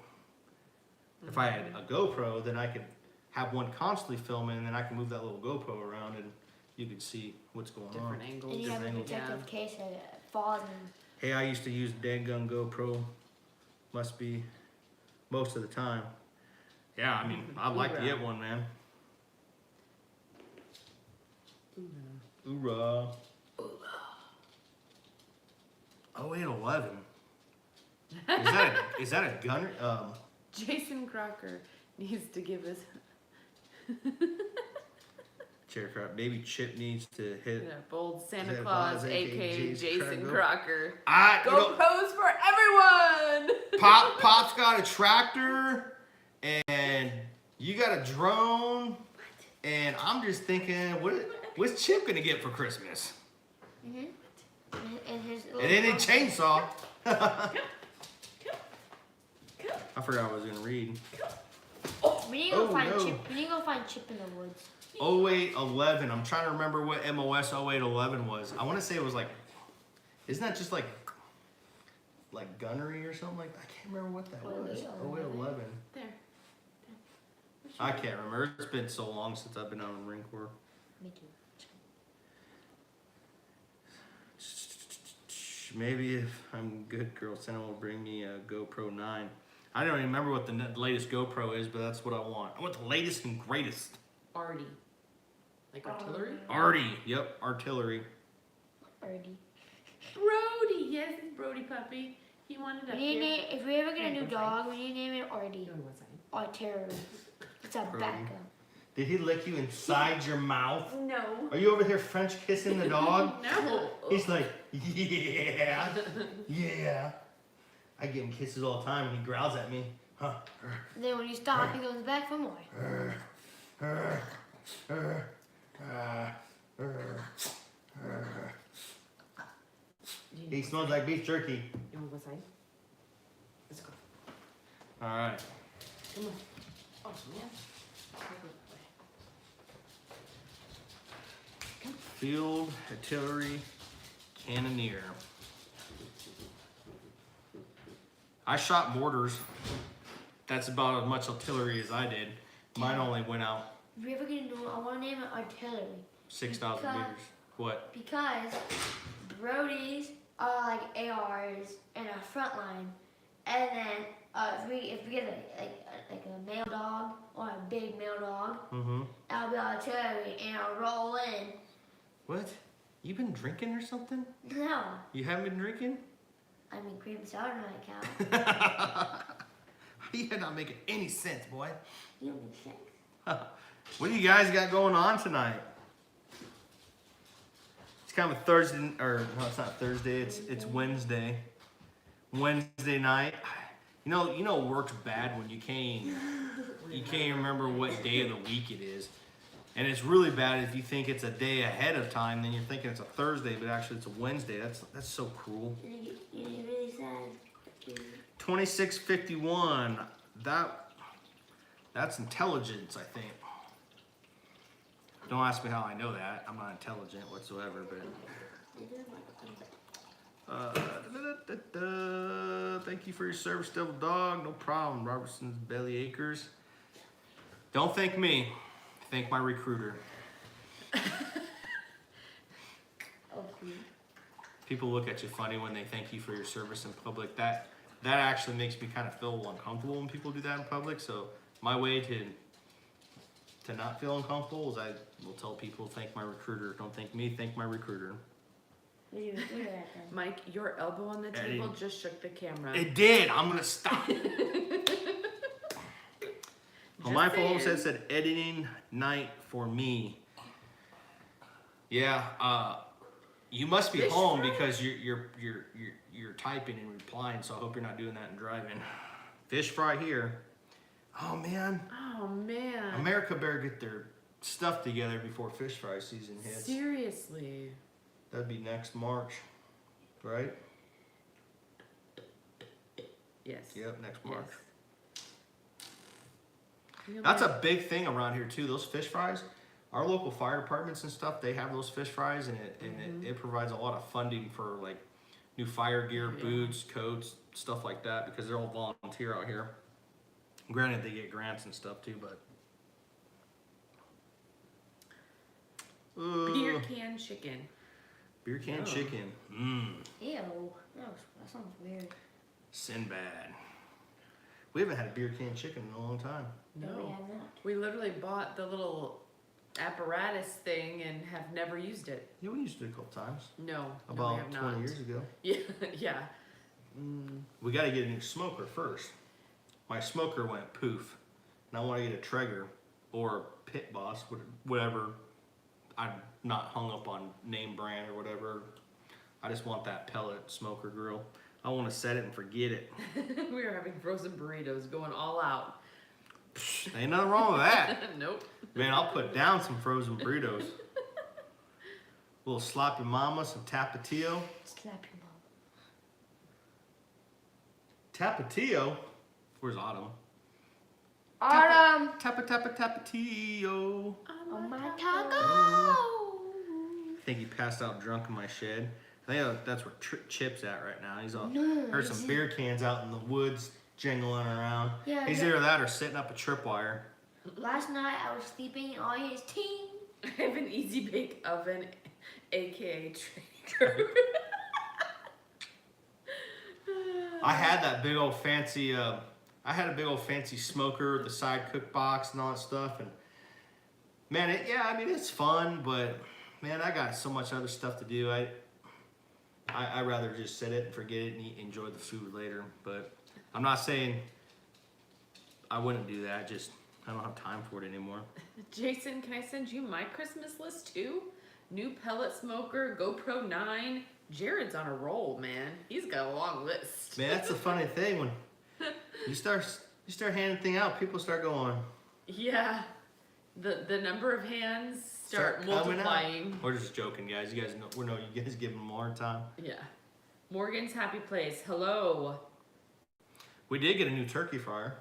if I had a GoPro, then I could have one constantly filming, and then I can move that little GoPro around and you could see what's going Different on. angles. And you have a Different protective case that falls and Hey, I used to use Danggun GoPro. Must be most of the time. Yeah, I mean, I'd like to get one, man. Hoorah. 0811. Is that a gunner? Jason Crocker needs to give us Chaircraft. Baby Chip needs to hit. bold Santa Santa Claus, Claus, aka Jason Crocker. Crocker. GoPros for everyone! Pop's got a tractor, and you got a drone, and I'm just thinking, what's Chip gonna get for Christmas? and his And then a chainsaw. I forgot what I was gonna read. We need to go find no. Chip. We need to go find Chip in the woods. 0811. I'm trying to remember what MOS 0811 was. I want to say it was like, isn't that just like gunnery or something like that? I can't remember what that was. 0811. There. I can't remember. It's been so long since I've been on the Marine Corps. Me too. Maybe if I'm a good girl, Santa will bring me a GoPro 9. I don't even remember what the latest GoPro is, but that's what I want. I want the latest and greatest. Arty. Like artillery? Arty. Yep, artillery. Already. Brody. Yes, Brody puppy. He wanted up here. If we ever get a new dog, we need to name it Artie. No, one second. Artillery. It's a Brody. backup. Did he lick you inside your mouth? No. Are you over here French kissing the dog? No. He's like, yeah, yeah. I give him kisses all the time and he growls at me. Huh. Then when you stop, he goes back for more. He smells like beef jerky. You want to go inside? Let's go. All right. Come on. Oh, man. Field Artillery Cannoneer. I shot mortars. That's about as much artillery as I did. Mine only went out If we ever get into it, I want to name it artillery. 6,000 Because- meters. What? Because Brodies are like ARs in our front line. And then if we get like a male dog or a big male dog, Mm-hmm. that'll be artillery and I'll roll in. What? You been drinking or something? No. You haven't been drinking? I mean, cream soda might count. You're not making any sense, boy. You don't make sense. What do you guys got going on tonight? It's kind of a Thursday, or no, it's not Thursday. It's Wednesday. Wednesday night. You know, work's bad when you can't remember what day of the week it is, and it's really bad if you think it's a day ahead of time. Then you're thinking it's a Thursday, but actually it's a Wednesday. That's so cruel. You really sad. 2651. That's intelligence, I think. Don't ask me how I know that. I'm not intelligent whatsoever, but. Thank you for your service, Devil Dog. No problem. Robertson's Belly Acres. Don't thank me. Thank my recruiter. People look at you funny when they thank you for your service in public. That actually makes me kind of feel uncomfortable when people do that in public. So my way to not feel uncomfortable is I will tell people, thank my recruiter. Don't thank me, thank my recruiter. Where's your recruiter at then? Mike, your elbow on the Eddie. table just shook the camera. It did. I'm gonna stop. Well, my phone saying. said editing night for me. Yeah. You must be Fish home fry? because you're typing and replying. So I hope you're not doing that and driving. Fish fry here. Oh man. Oh man. America better get their stuff together before fish fry season hits. Seriously. That'd be next March, right? Yes. Yep, next March. Yes. That's a big thing around here too. Those fish fries, our local fire departments and stuff, they have those fish fries, and it provides a lot of funding for like new fire gear, boots, coats, stuff like that, because they're all volunteer out here. Granted, they get grants and stuff too, but beer can chicken. Beer can Oh. chicken. Ew. That sounds weird. Sinbad. We haven't had a beer can chicken in a long time. No, we No. have not. We literally bought the little apparatus thing and have never used it. Yeah, we used it a couple times. No. we About have 20 not. years ago. Yeah. Yeah. We got to get a new smoker first. My smoker went poof, and I want to get a Traeger or Pit Boss, whatever. I'm not hung up on name brand or whatever. I just want that pellet smoker grill. I want to set it and forget it. We were having frozen burritos going all out. Ain't nothing wrong with that. Nope. Man, I'll put down some frozen burritos. Little sloppy mama, some tapatio. Slap your mom. Tapatio? Where's Autumn? Autumn. Tapatio. On my taco. I think he passed out drunk in my shed. I think that's where Chip's at right now. He's all heard some beer cans out in the woods jingling around. Yeah, He's yeah. either that or setting up a tripwire. Last night I was sleeping and all I hear is ting. I have an easy bake oven, aka Traeger. I had that big old fancy. I had a big old fancy smoker, the side cook box, and all that stuff. And man, I mean, it's fun, but man, I got so much other stuff to do. I rather just set it and forget it and enjoy the food later. But I'm not saying I wouldn't do that. Just I don't have time for it anymore. Jason, can I send you my Christmas list too? New pellet smoker, GoPro 9. Jared's on a roll, man. He's got a long list. Man, that's the funny thing when you start handing thing out, people start going. Yeah. The number of hands start coming out. multiplying. We're just joking, guys. You guys know you guys give them more time. Yeah. Morgan's Happy Place. Hello. We did get a new turkey fryer.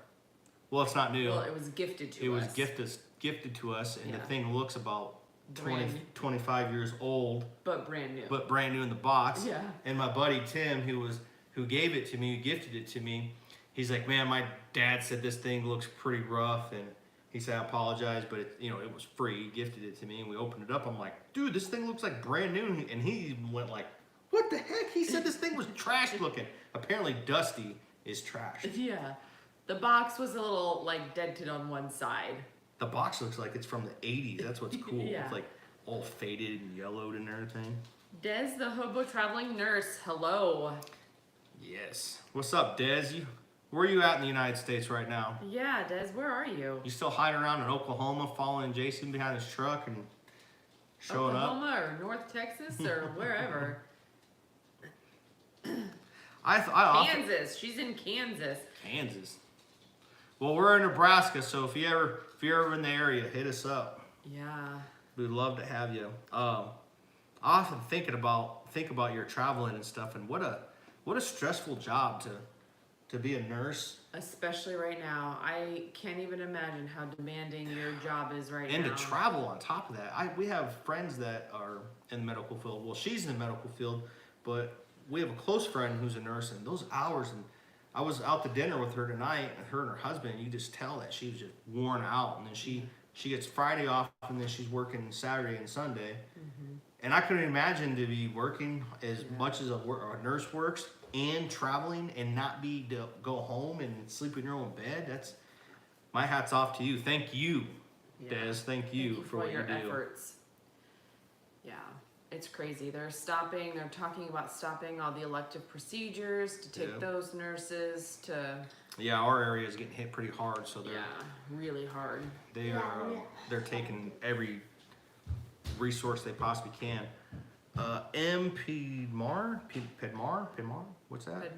Well, it's not new. Well, it was gifted to us. It was gifted to us, and Yeah. the thing looks about Brand 25 years old, but brand new. but brand new in the box. Yeah. And my buddy Tim, who gave it to me, who gifted it to me, he's like, man, my dad said this thing looks pretty rough, and he said I apologize, but it was free. He gifted it to me, and we opened it up. I'm like, dude, this thing looks like brand new, and he went like, what the heck? He said this thing was trash looking. Apparently, Dusty is trash. Yeah. The box was a little like dented on one side. The box looks like it's from the 80s. That's what's cool. Yeah. It's like all faded and yellowed and everything. Des, the hobo traveling nurse. Hello. Yes. What's up, Des? Where are you at in the United States right now? Yeah, Des, where are you? You still hiding around in Oklahoma, following Jason behind his truck and showing up? Oklahoma or North Texas or wherever. Kansas. She's in Kansas. Kansas. Well, we're in Nebraska, so if you're ever in the area, hit us up. Yeah. We'd love to have you. I often think about your traveling and stuff, and what a stressful job to be a nurse. Especially right now. I can't even imagine how demanding your job is right now. And to travel on top of that. We have friends that are in the medical field. Well, she's in the medical field, but we have a close friend who's a nurse, and those hours, and I was out to dinner with her tonight, and her and her husband, you just tell that she was just worn out, and then she gets Friday off, and then she's working Saturday and Sunday. Mm-hmm. And I couldn't imagine to be working as much as a nurse works and traveling and not be to go home and sleep in your own bed. That's my hat's off to you. Thank you, Des. Thank you for what your you do. efforts. Yeah, it's crazy. They're talking about stopping all the elective procedures to take those nurses to. Yeah, our area is getting hit pretty hard, so they're really hard. They're taking every resource they possibly can. Pedmar? What's that?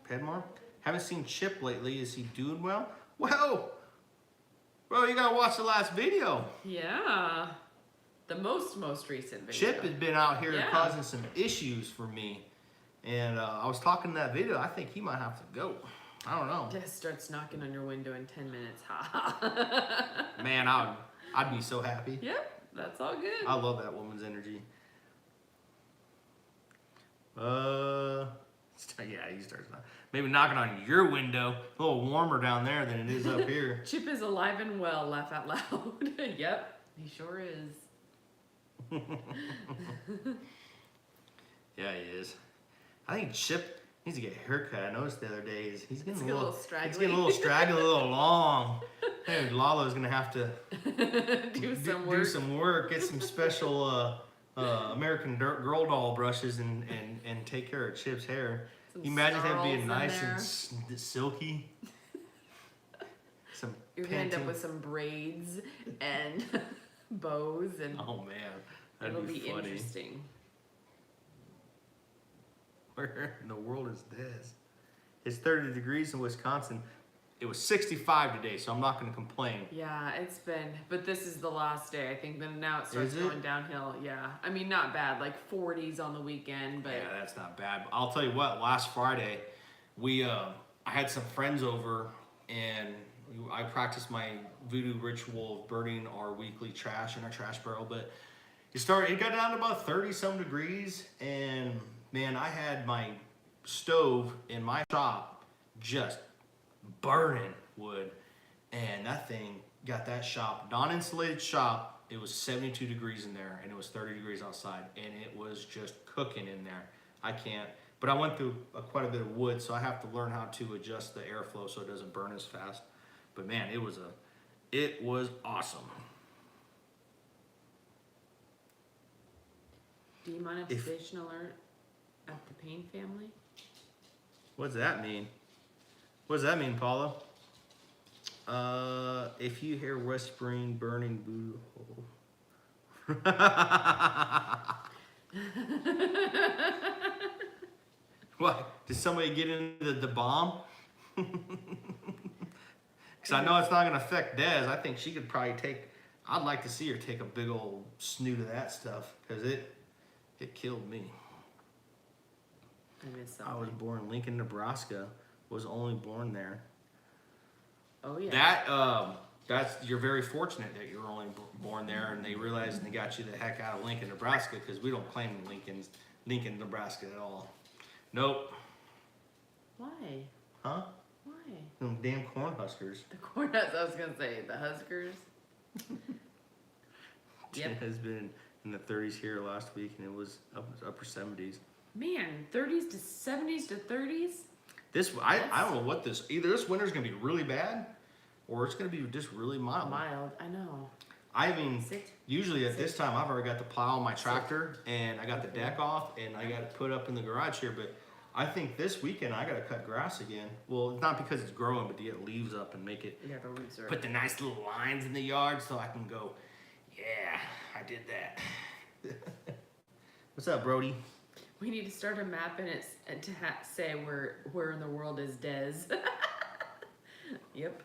Pedmar? Haven't seen Chip lately. Is he doing well? Well, you gotta watch the last video. Yeah, the most recent video. Chip has been out here causing some issues for me, and I was talking in that video. I think he might have to go. I don't know. Just starts knocking on your window in 10 minutes. Man, I'd be so happy. Yep, that's all good. I love that woman's energy. Yeah, he starts maybe knocking on your window. A little warmer down there than it is up here. Chip is alive and well. Laugh out loud. Yep, he sure is. Yeah, he is. I think Chip needs to get a haircut. I noticed the other day he's getting a little straggly. He's getting a little straggly, a little long. Hey, Lalo's gonna have to do some work. Get some special American Girl doll brushes and take care of Chip's hair. Can you imagine him being nice and silky? You're gonna end up with some braids and bows, and oh man, that'd it'll be funny. Interesting. Where in the world is this? It's 30 degrees in Wisconsin. It was 65 today, so I'm not going to complain. Yeah, it's been, but this is the last day, I think. Then now it starts going downhill. Yeah, I mean, not bad, like 40s on the weekend, but yeah, that's not bad. I'll tell you what. Last Friday, I had some friends over, and I practiced my voodoo ritual of burning our weekly trash in our trash barrel. But it got down to about 30-some degrees, and man, I had my stove in my shop just burning wood, and that thing got that shop, non-insulated shop, it was 72 degrees in there, and it was 30 degrees outside, and it was just cooking in there. I can't, but I went through quite a bit of wood, so I have to learn how to adjust the airflow so it doesn't burn as fast. But man, it was awesome. Demonetization alert at the Payne family. What does that mean? What does that mean, Paula? If you hear whispering, burning voodoo hole. What? Did somebody get into the bomb? Because I know it's not going to affect Des. I think she could probably I'd like to see her take a big old snoot of that stuff, because it killed me. I was born in Lincoln, Nebraska. Was only born there. Oh yeah. That you're very fortunate that you're only born there, and they realized they got you the heck out of Lincoln, Nebraska, because we don't claim Lincoln, Nebraska at all. Nope. Why? Huh? Why? Them damn Cornhuskers. The Cornhuskers. I was gonna say the Huskers. It has been in the 30s here last week, and it was upper 70s. Man, 30s to 70s to 30s. I don't know what either this winter's gonna be really bad, or it's gonna be just really mild. Mild, I know. I mean, usually at this time I've already got to plow my tractor, and I got the deck off, and I got to put up in the garage here. But I think this weekend I got to cut grass again. Well, it's not because it's growing, but to get leaves up and make it. Yeah, the roots are. Put the nice little lines in the yard so I can go. Yeah, I did that. What's up, Brody? We need to start a map and say where in the world is Des. Yep.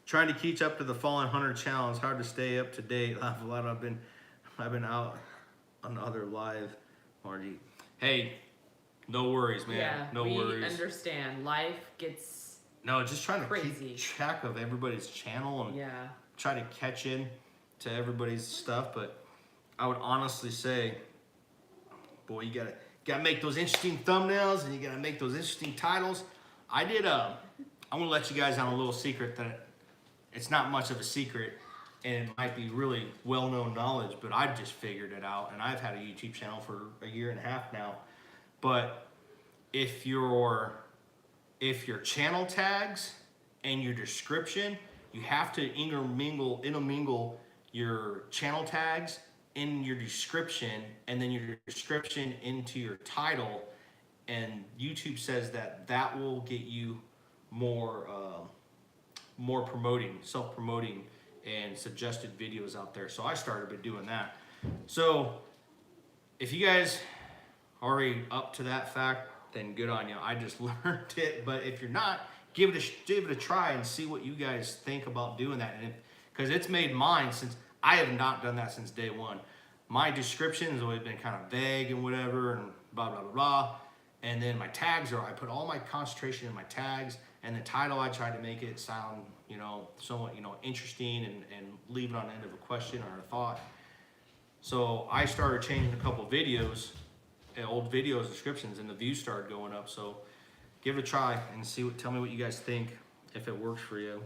Trying to catch up to the Fallen Hunter challenge. Hard to stay up to date. I've been out on other live, Margie. Hey, no worries, man. Yeah, no worries. We understand. Life gets No, just trying to crazy. keep track of everybody's channel and try to catch in to everybody's stuff. But I would honestly say, boy, you gotta make those interesting thumbnails, and you gotta make those interesting titles. I'm gonna let you guys on a little secret that it's not much of a secret, and it might be really well-known knowledge, but I've just figured it out, and I've had a YouTube channel for a year and a half now. But if your channel tags and your description, you have to intermingle your channel tags in your description, and then your description into your title, and YouTube says that will get you more self-promoting and suggested videos out there. So I started by doing that. So if you guys already up to that fact, then good on you. I just learned it. But if you're not, give it a try and see what you guys think about doing that. And because it's made mine since I have not done that since day one. My description has always been kind of vague and whatever and blah blah blah blah. And then my tags I put all my concentration in my tags, and the title I tried to make it sound, somewhat, interesting and leave it on the end of a question or a thought. So I started changing a couple videos, old videos descriptions, and the views started going up. So give it a try and tell me what you guys think, if it works for you.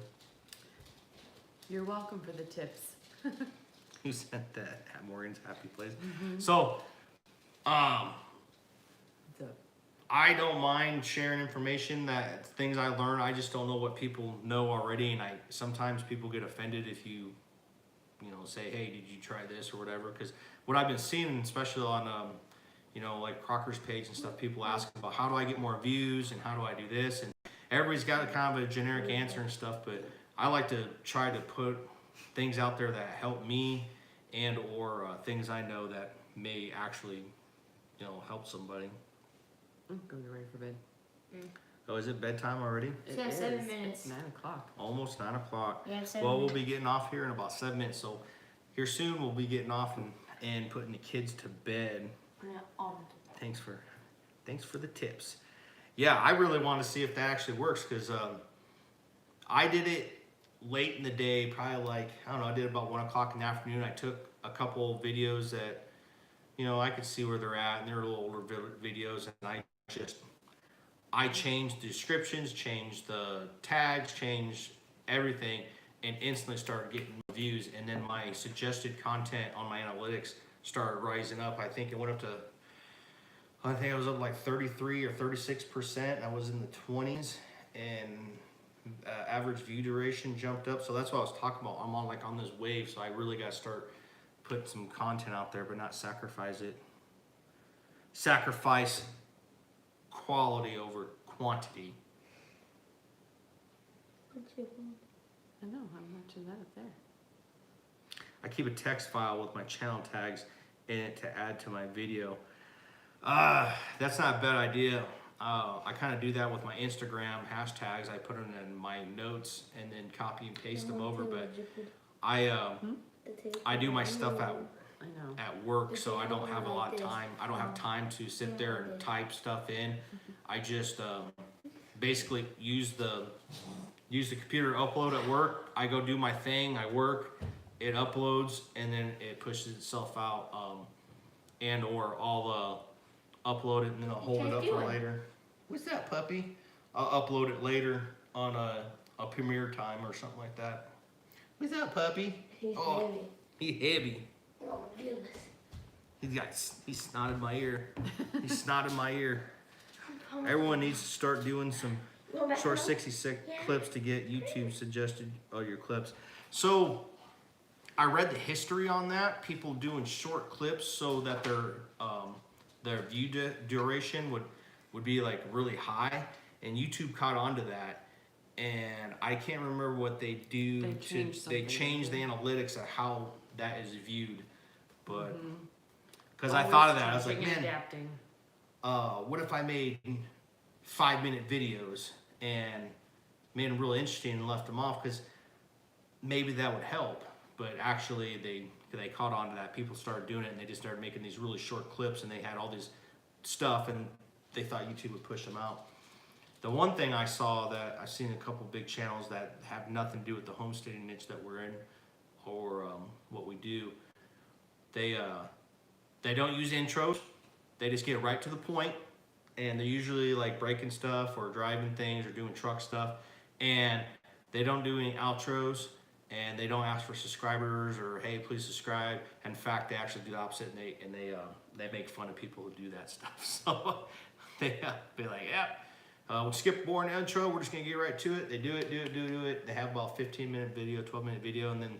You're welcome for the tips. Who sent that? At Morgan's Happy Place. Mm-hmm. So, I don't mind sharing information, that things I learn. I just don't know what people know already, and sometimes people get offended if you say, hey, did you try this or whatever? Because what I've been seeing, especially on like Crocker's page and stuff, people ask about how do I get more views and how do I do this, and everybody's got a kind of a generic answer and stuff, but I like to try to put things out there that help me and or things I know that may actually help somebody. I'm going to get ready for bed. Oh, is it bedtime already? It's got 7 minutes. It's 9 o'clock. Almost 9 o'clock. Yeah, 7 Well, minutes. we'll be getting off here in about 7 minutes. So here soon we'll be getting off and putting the kids to bed. Thanks for the tips. Yeah, I really want to see if that actually works, because I did it late in the day, probably I did about 1 o'clock in the afternoon. I took a couple videos that I could see where they're at, and they're a little older videos, and I changed the descriptions, changed the tags, changed everything, and instantly started getting views. And then my suggested content on my analytics started rising up. I think it went up to, I was up like 33 or 36%. I was in the 20s, and average view duration jumped up. So that's what I was talking about. I'm on this wave, so I really got to start putting some content out there, but not sacrifice quality over quantity. I know, I'm watching that up there. I keep a text file with my channel tags in it to add to my video. That's not a bad idea. I kind of do that with my Instagram hashtags. I put them in my notes and then copy and paste them over, but I do my stuff at work, so I don't have a lot of time. I don't have time to sit there and type stuff in. I just basically use the use the computer to upload at work. I go do my thing, I work, it uploads, and then it pushes itself out. And or I'll upload it and then I'll hold it up for later. What's that, puppy? I'll upload it later on a premiere time or something like that. What's that, puppy? He's heavy. He's heavy. Oh my goodness. He snotted my ear. He snotted my ear. Everyone needs to start doing some short 60-second clips to get YouTube suggested your clips. So I read the history on that. People doing short clips so that their view duration would be like really high, and YouTube caught on to that. And I can't remember what they do. They changed the analytics of how that is viewed, but because I thought of that, I was like, man, adapting. What if I made 5-minute videos and made them really interesting and left them off? Because maybe that would help. But actually, they caught on to that. People started doing it, and they just started making these really short clips, and they had all this stuff, and they thought YouTube would push them out. The one thing I saw that I've seen a couple big channels that have nothing to do with the homesteading niche that we're in, or what we do, they don't use intros. They just get right to the point, and they're usually like breaking stuff or driving things or doing truck stuff, and they don't do any outros, and they don't ask for subscribers or hey, please subscribe. In fact, they actually do the opposite, and they make fun of people who do that stuff. So they be like, yeah, we'll skip boring intro. We're just gonna get right to it. They do it. They have about 15-minute video, 12-minute video, and then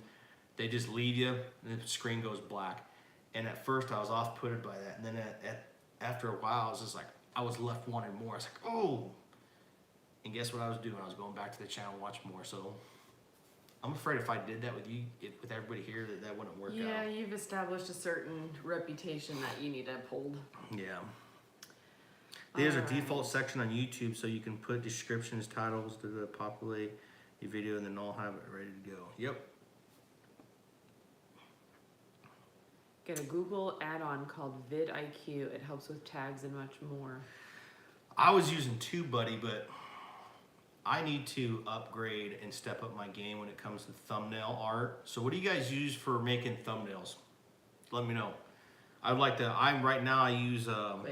they just leave you, and the screen goes black. And at first, I was off-putted by that, and then after a while, I was just like, I was left wanting more. I was like, oh. And guess what I was doing? I was going back to the channel, watch more. So I'm afraid if I did that with you, with everybody here, that wouldn't work out. Yeah, you've established a certain reputation that you need to uphold. Yeah. There's a default section on YouTube, so you can put descriptions, titles to populate your video, and then I'll have it ready to go. Yep. Get a Google add-on called vidIQ. It helps with tags and much more. I was using TubeBuddy, but I need to upgrade and step up my game when it comes to thumbnail art. So what do you guys use for making thumbnails? Let me know. I'd like to, right now I use, what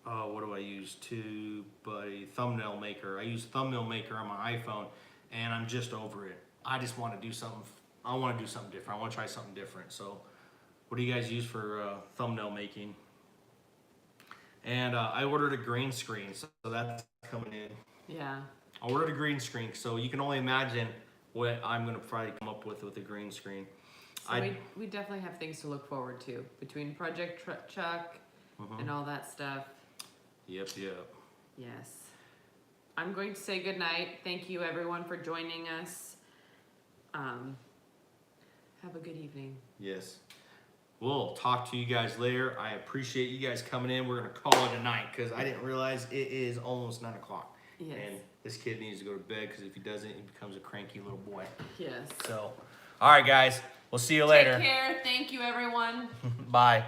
do I use? TubeBuddy, Thumbnail Maker. I use Thumbnail Maker on my iPhone, and I'm just over it. I just want to do something. I want to do something different. I want to try something different. So what do you guys use for thumbnail making? And I ordered a green screen, so that's coming in. Yeah. I ordered a green screen, so you can only imagine what I'm going to probably come up with a green screen. So we definitely have things to look forward to between Project Chuck and all that stuff. Yep. Yes. I'm going to say good night. Thank you everyone for joining us. Have a good evening. Yes. We'll talk to you guys later. I appreciate you guys coming in. We're going to call it a night because I didn't realize it is almost 9 o'clock. Yes. And this kid needs to go to bed because if he doesn't, he becomes a cranky little boy. Yes. So, all right, guys. We'll see you later. Take care. Thank you, everyone. Bye.